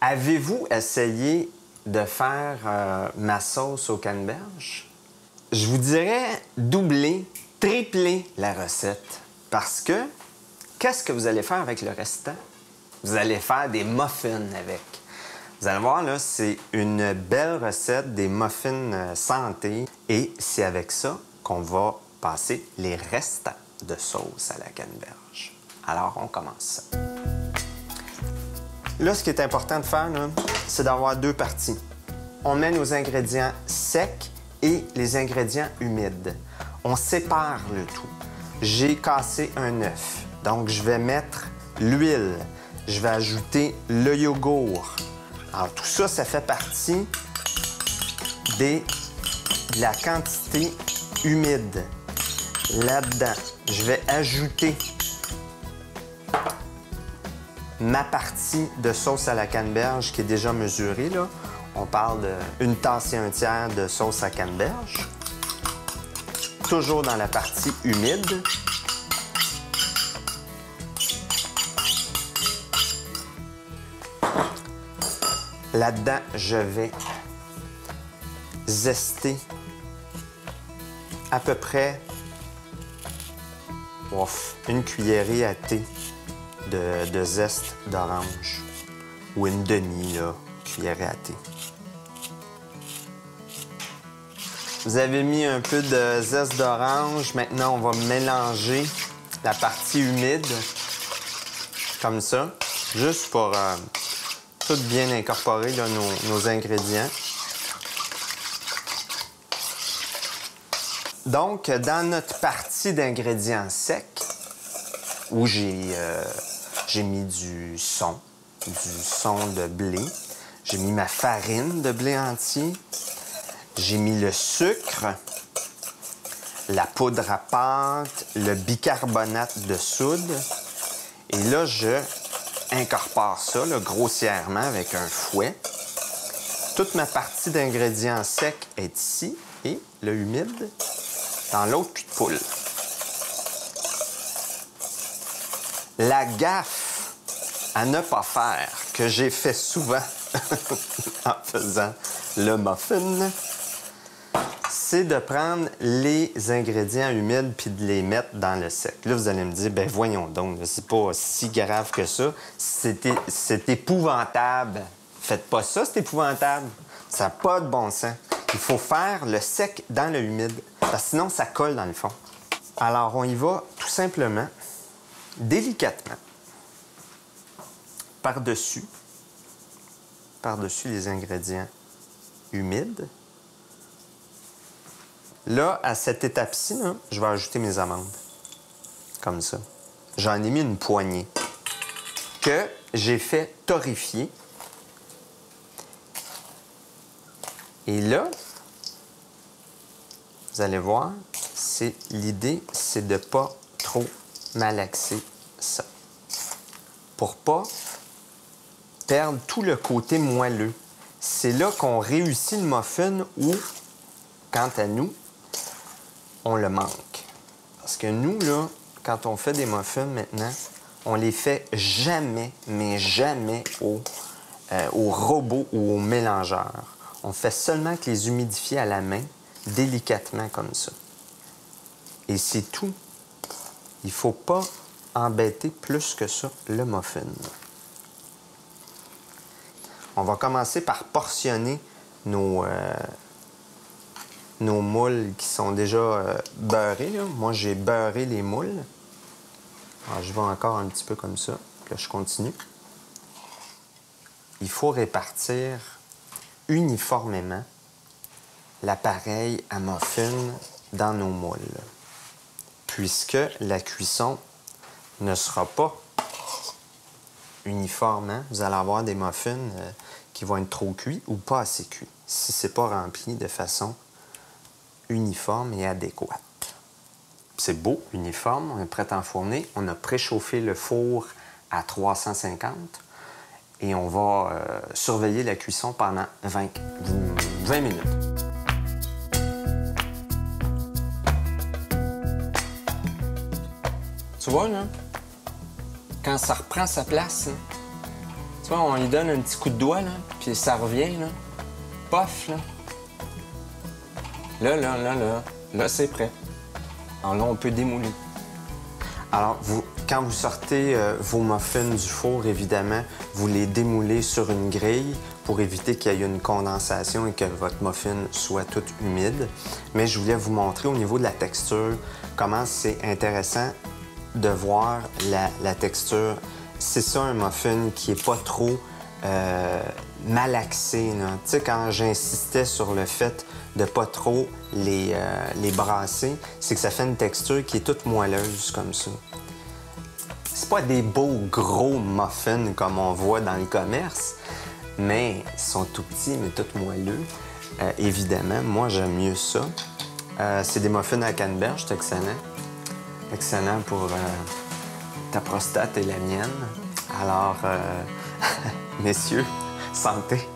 Avez-vous essayé de faire ma sauce au canneberge? Je vous dirais doubler, tripler la recette parce que qu'est-ce que vous allez faire avec le restant? Vous allez faire des muffins avec. Vous allez voir, là, c'est une belle recette, des muffins santé. Et c'est avec ça qu'on va passer les restants de sauce à la canneberge. Alors, on commence ça. Là, ce qui est important de faire, c'est d'avoir deux parties. On met nos ingrédients secs et les ingrédients humides. On sépare le tout. J'ai cassé un œuf, donc je vais mettre l'huile. Je vais ajouter le yogourt. Alors, tout ça, ça fait partie de la quantité humide. Là-dedans, je vais ajouter ma partie de sauce à la canneberge qui est déjà mesurée, là. On parle d'une tasse et un tiers de sauce à canneberge. Toujours dans la partie humide. Là-dedans, je vais zester à peu près une cuillerée à thé de zeste d'orange ou une demi-cuillerée à thé. Vous avez mis un peu de zeste d'orange. Maintenant, on va mélanger la partie humide comme ça, juste pour tout bien incorporer là, nos ingrédients. Donc, dans notre partie d'ingrédients secs, où j'ai mis du son de blé, j'ai mis ma farine de blé entier, j'ai mis le sucre, la poudre à pâte, le bicarbonate de soude. Et là, je incorpore ça là, grossièrement avec un fouet. Toute ma partie d'ingrédients secs est ici et le humide dans l'autre cul de poule. La gaffe à ne pas faire, que j'ai fait souvent en faisant le muffin, c'est de prendre les ingrédients humides puis de les mettre dans le sec. Là, vous allez me dire, ben voyons donc, c'est pas si grave que ça. C'est épouvantable. Faites pas ça, c'est épouvantable. Ça n'a pas de bon sens. Il faut faire le sec dans le humide, parce que sinon, ça colle dans le fond. Alors, on y va tout simplement, délicatement, par-dessus les ingrédients humides. Là, à cette étape-ci, je vais ajouter mes amandes. Comme ça. J'en ai mis une poignée que j'ai fait torréfier. Et là, vous allez voir, l'idée, c'est de ne pas trop malaxer ça. Pour pas perdre tout le côté moelleux. C'est là qu'on réussit le muffin ou, quant à nous, on le manque. Parce que nous, là, quand on fait des muffins maintenant, on les fait jamais, mais jamais au robot ou au mélangeur. On fait seulement que les humidifier à la main, délicatement comme ça. Et c'est tout. Il ne faut pas embêter plus que ça le muffin. On va commencer par portionner nos moules qui sont déjà beurrés. Là. Moi, j'ai beurré les moules. Alors, je vais encore un petit peu comme ça. Puis là, je continue. Il faut répartir uniformément l'appareil à muffin dans nos moules, puisque la cuisson ne sera pas uniforme. Hein? Vous allez avoir des muffins qui vont être trop cuits ou pas assez cuits, si ce n'est pas rempli de façon uniforme et adéquate. C'est beau, uniforme, on est prêt à enfourner. On a préchauffé le four à 350 et on va surveiller la cuisson pendant 20 minutes. Tu vois, là, quand ça reprend sa place, là, Tu vois, on lui donne un petit coup de doigt, là, puis ça revient, là. Pof, là. Là, c'est prêt. Alors là, on peut démouler. Alors, quand vous sortez vos muffins du four, évidemment, vous les démoulez sur une grille pour éviter qu'il y ait une condensation et que votre muffin soit tout humide. Mais je voulais vous montrer au niveau de la texture comment c'est intéressant de voir la texture. C'est ça, un muffin qui est pas trop malaxé. Tu sais, quand j'insistais sur le fait de pas trop les brasser, c'est que ça fait une texture qui est toute moelleuse comme ça. C'est pas des beaux gros muffins comme on voit dans le commerce, mais ils sont tout petits, mais tout moelleux. Évidemment, moi, j'aime mieux ça. C'est des muffins à canneberge, c'est excellent. Excellent pour ta prostate et la mienne. Alors, messieurs, santé!